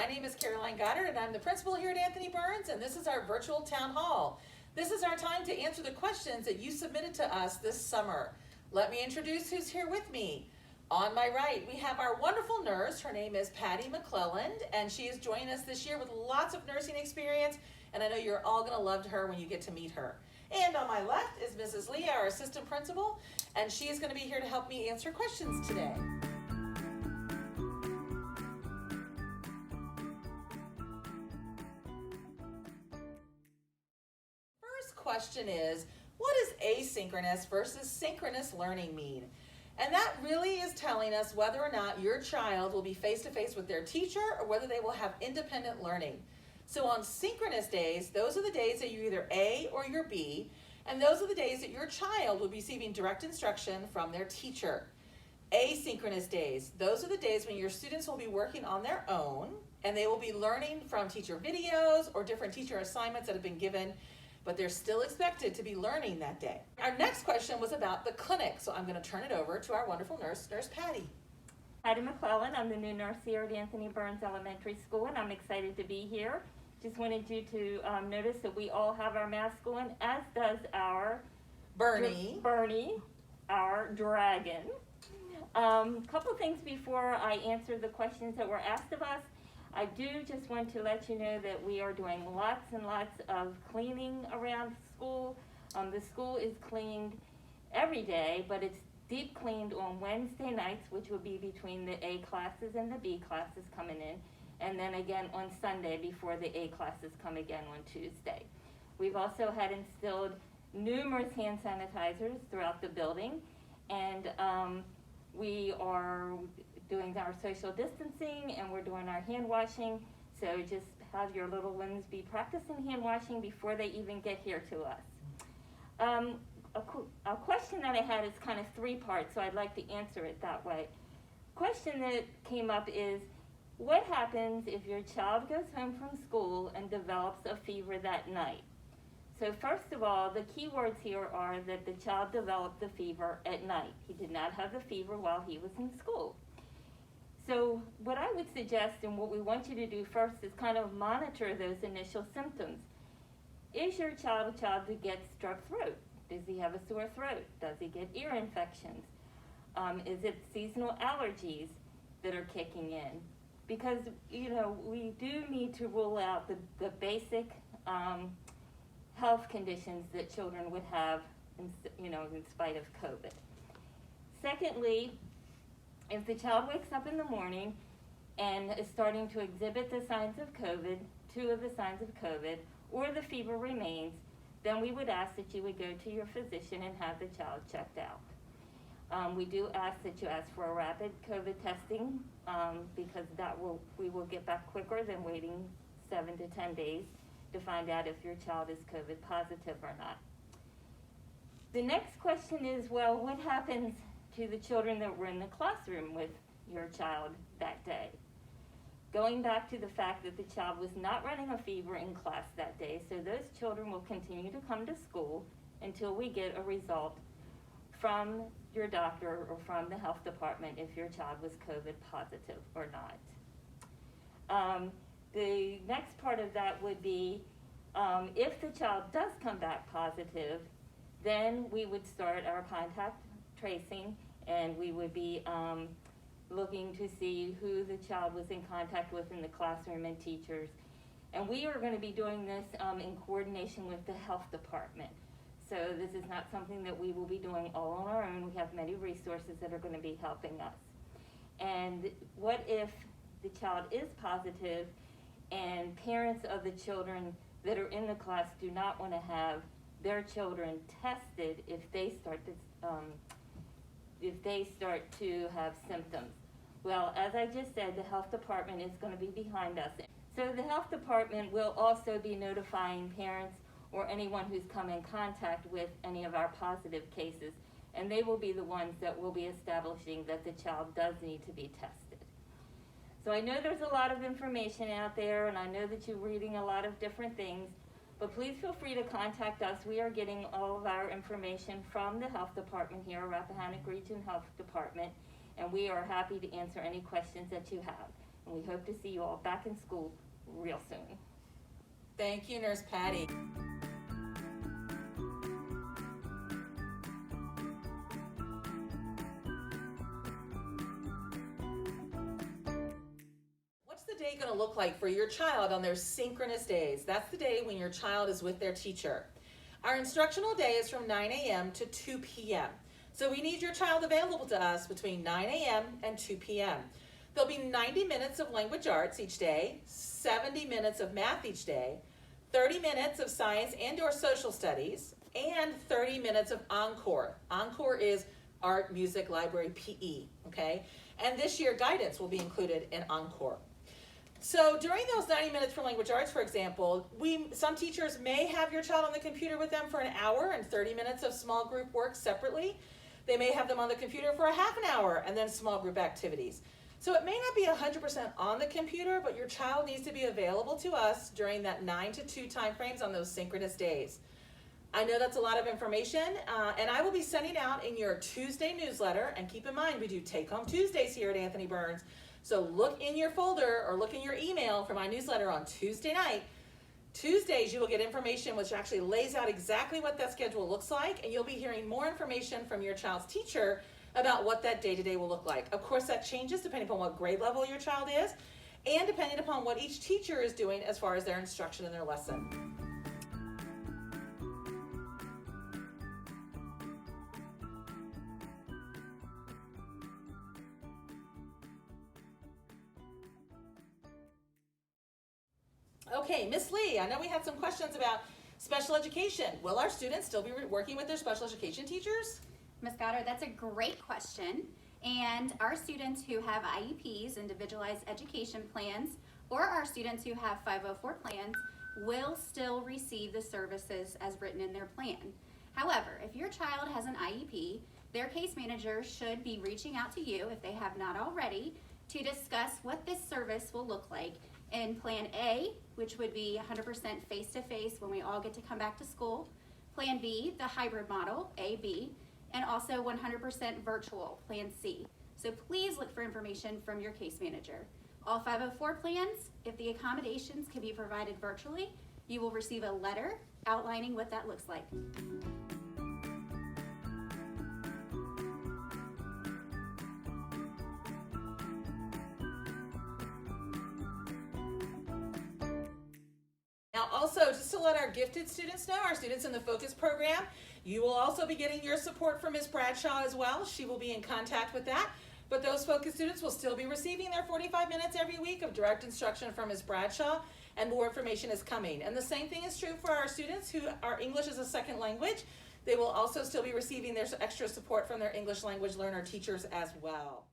My name is Caroline Goddard, and I'm the principal here at Anthony Burns, and this is our virtual town hall. This is our time to answer the questions that you submitted to us this summer. Let me introduce who's here with me. On my right, we have our wonderful nurse. Her name is Patty McClelland, and she is joining us this year with lots of nursing experience, and I know you're all going to love her when you get to meet her. And on my left is Mrs. Lee, our assistant principal, and she is going to be here to help me answer questions today. First question is, what does asynchronous versus synchronous learning mean? And that really is telling us whether or not your child will be face-to-face with their teacher or whether they will have independent learning. So on synchronous days, those are the days that you're either A or you're B, and those are the days that your child will be receiving direct instruction from their teacher. Asynchronous days, those are the days when your students will be working on their own, and they will be learning from teacher videos or different teacher assignments that have been given, but they're still expected to be learning that day. Our next question was about the clinic, so I'm going to turn it over to our wonderful nurse, Nurse Patty. Patty McClelland, I'm the new nurse here at Anthony Burns Elementary School, and I'm excited to be here. Just wanted you to notice that we all have our mask on, as does our Bernie, our dragon. Couple things before I answer the questions that were asked of us. I do just want to let you know that we are doing lots and lots of cleaning around school. The school is cleaned every day, but it's deep cleaned on Wednesday nights, which will be between the A classes and the B classes coming in, and then again on Sunday before the A classes come again on Tuesday. We've also had instilled numerous hand sanitizers throughout the building, and we are doing our social distancing, and we're doing our hand washing, so just have your little ones be practicing hand washing before they even get here to us. A question that I had is kind of three parts, so I'd like to answer it that way. Question that came up is, what happens if your child goes home from school and develops a fever that night? So first of all, the key words here are that the child developed the fever at night. He did not have the fever while he was in school. So what I would suggest, and what we want you to do first, is kind of monitor those initial symptoms. Is your child a child who gets strep throat? Does he have a sore throat? Does he get ear infections? Is it seasonal allergies that are kicking in? Because, you know, we do need to rule out the basic health conditions that children would have, in spite of COVID. Secondly, if the child wakes up in the morning and is starting to exhibit the signs of COVID, two of the signs of COVID, or the fever remains, then we would ask that you would go to your physician and have the child checked out. We do ask that you ask for a rapid COVID testing because we will get back quicker than waiting 7 to 10 days to find out if your child is COVID positive or not. The next question is, well, what happens to the children that were in the classroom with your child that day? Going back to the fact that the child was not running a fever in class that day, so those children will continue to come to school until we get a result from your doctor or from the health department if your child was COVID positive or not. The next part of that would be, if the child does come back positive, then we would start our contact tracing, and we would be looking to see who the child was in contact with in the classroom and teachers. And we are going to be doing this in coordination with the health department. So this is not something that we will be doing all on our own. We have many resources that are going to be helping us. And what if the child is positive and parents of the children that are in the class do not want to have their children tested if they start to have symptoms? Well, as I just said, the health department is going to be behind us. So the health department will also be notifying parents or anyone who's come in contact with any of our positive cases, and they will be the ones that will be establishing that the child does need to be tested. So I know there's a lot of information out there, and I know that you're reading a lot of different things, but please feel free to contact us. We are getting all of our information from the health department here, Rappahannock Region Health Department, and we are happy to answer any questions that you have. and we hope to see you all back in school real soon. Thank you, Nurse Patty. What's the day going to look like for your child on their synchronous days? That's the day when your child is with their teacher. Our instructional day is from 9 a.m. to 2 p.m. So we need your child available to us between 9 a.m. and 2 p.m. There'll be 90 minutes of language arts each day, 70 minutes of math each day, 30 minutes of science and/or social studies, and 30 minutes of encore. Encore is art, music, library, PE, okay? And this year, guidance will be included in encore. So during those 90 minutes for language arts, for example, some teachers may have your child on the computer with them for an hour and 30 minutes of small group work separately. They may have them on the computer for a half an hour and then small group activities. So it may not be 100% on the computer, but your child needs to be available to us during that 9 to 2 time frames on those synchronous days. I know that's a lot of information, and I will be sending out in your Tuesday newsletter, and keep in mind we do Take-Home Tuesdays here at Anthony Burns. So look in your folder or look in your email for my newsletter on Tuesday night. Tuesdays you will get information which actually lays out exactly what that schedule looks like, and you'll be hearing more information from your child's teacher about what that day-to-day will look like. Of course that changes depending upon what grade level your child is and depending upon what each teacher is doing as far as their instruction in their lesson. Okay, Miss Lee, I know we had some questions about special education. Will our students still be working with their special education teachers? Ms. Goddard, that's a great question. And our students who have IEPs, individualized education plans, or our students who have 504 plans will still receive the services as written in their plan. However, if your child has an IEP, their case manager should be reaching out to you, if they have not already, to discuss what this service will look like in Plan A, which would be 100% face-to-face when we all get to come back to school. Plan B, the hybrid model, A/B, and also 100% virtual, Plan C. So please look for information from your case manager. All 504 plans, if the accommodations can be provided virtually, you will receive a letter outlining what that looks like. Now also, just to let our gifted students know, our students in the Focus program, you will also be getting your support from Ms. Bradshaw as well. She will be in contact with that. But those Focus students will still be receiving their 45 minutes every week of direct instruction from Ms. Bradshaw, and more information is coming. And the same thing is true for our students who are English as a second language. They will also still be receiving their extra support from their English language learner teachers as well.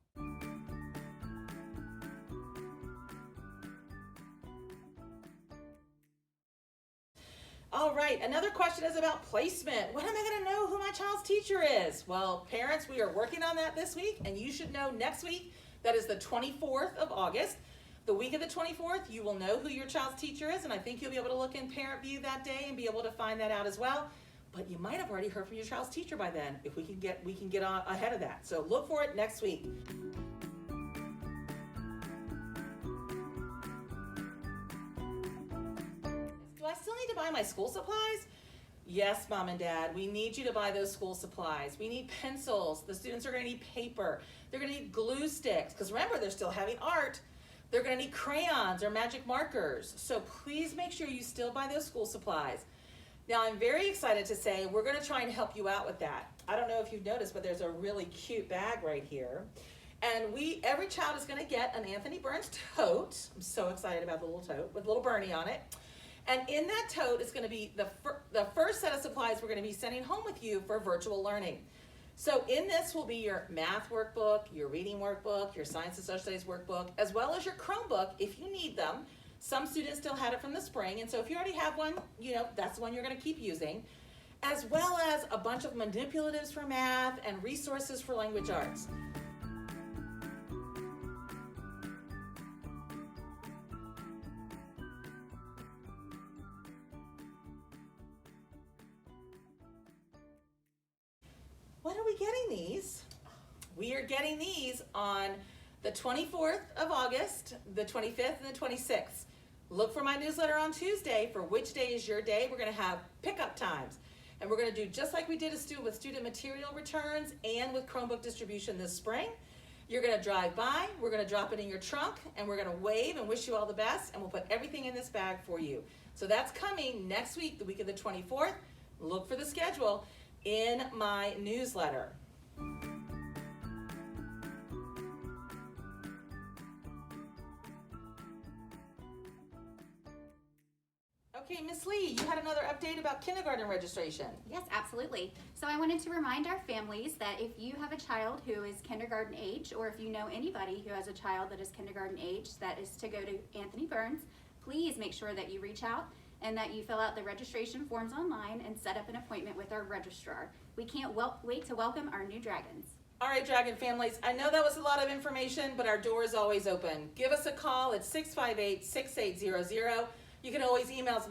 All right, another question is about placement. When am I going to know who my child's teacher is? Well, parents, we are working on that this week, and you should know next week. That is the 24th of August. The week of the 24th, you will know who your child's teacher is, and I think you'll be able to look in Parent View that day and be able to find that out as well. But you might have already heard from your child's teacher by then, if we can get on ahead of that. So look for it next week. Do I still need to buy my school supplies? Yes, Mom and Dad, we need you to buy those school supplies. We need pencils. The students are going to need paper. They're going to need glue sticks, because remember, they're still having art. They're going to need crayons or magic markers. So please make sure you still buy those school supplies. Now, I'm very excited to say we're going to try and help you out with that. I don't know if you've noticed, but there's a really cute bag right here. And every child is going to get an Anthony Burns tote. I'm so excited about the little tote with little Bernie on it. And in that tote is going to be the first set of supplies we're going to be sending home with you for virtual learning. So in this will be your math workbook, your reading workbook, your science and social studies workbook, as well as your Chromebook if you need them. Some students still had it from the spring, and so if you already have one, that's the one you're going to keep using, as well as a bunch of manipulatives for math and resources for language arts. When are we getting these? We are getting these on the 24th of August, the 25th, and the 26th. Look for my newsletter on Tuesday for which day is your day. We're going to have pickup times. And we're going to do just like we did with student material returns and with Chromebook distribution this spring. You're going to drive by, we're going to drop it in your trunk, and we're going to wave and wish you all the best, and we'll put everything in this bag for you. So that's coming next week, the week of the 24th. Look for the schedule in my newsletter. Okay, Miss Lee, you had another update about kindergarten registration. Yes, absolutely. So I wanted to remind our families that if you have a child who is kindergarten age, or if you know anybody who has a child that is kindergarten age that is to go to Anthony Burns, please make sure that you reach out and that you fill out the registration forms online and set up an appointment with our registrar. We can't wait to welcome our new dragons. All right, Dragon families, I know that was a lot of information, but our door is always open. Give us a call at 658-6800. You can always email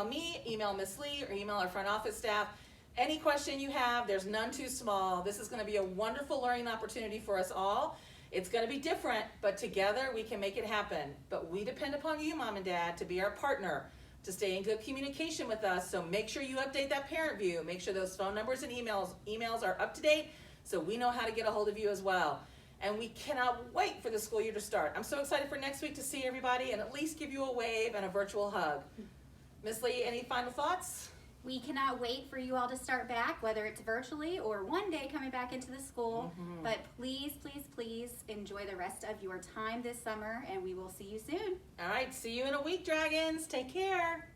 me, email Miss Lee, or email our front office staff. Any question you have, there's none too small. This is going to be a wonderful learning opportunity for us all. It's going to be different, but together we can make it happen. But we depend upon you, Mom and Dad, to be our partner, to stay in good communication with us. So make sure you update that parent view. Make sure those phone numbers and emails are up to date so we know how to get a hold of you as well. And we cannot wait for the school year to start. I'm so excited for next week to see everybody and at least give you a wave and a virtual hug. Miss Lee, any final thoughts? We cannot wait for you all to start back, whether it's virtually or one day coming back into the school. But please, please, please enjoy the rest of your time this summer, and we will see you soon. All right, see you in a week, Dragons. Take care.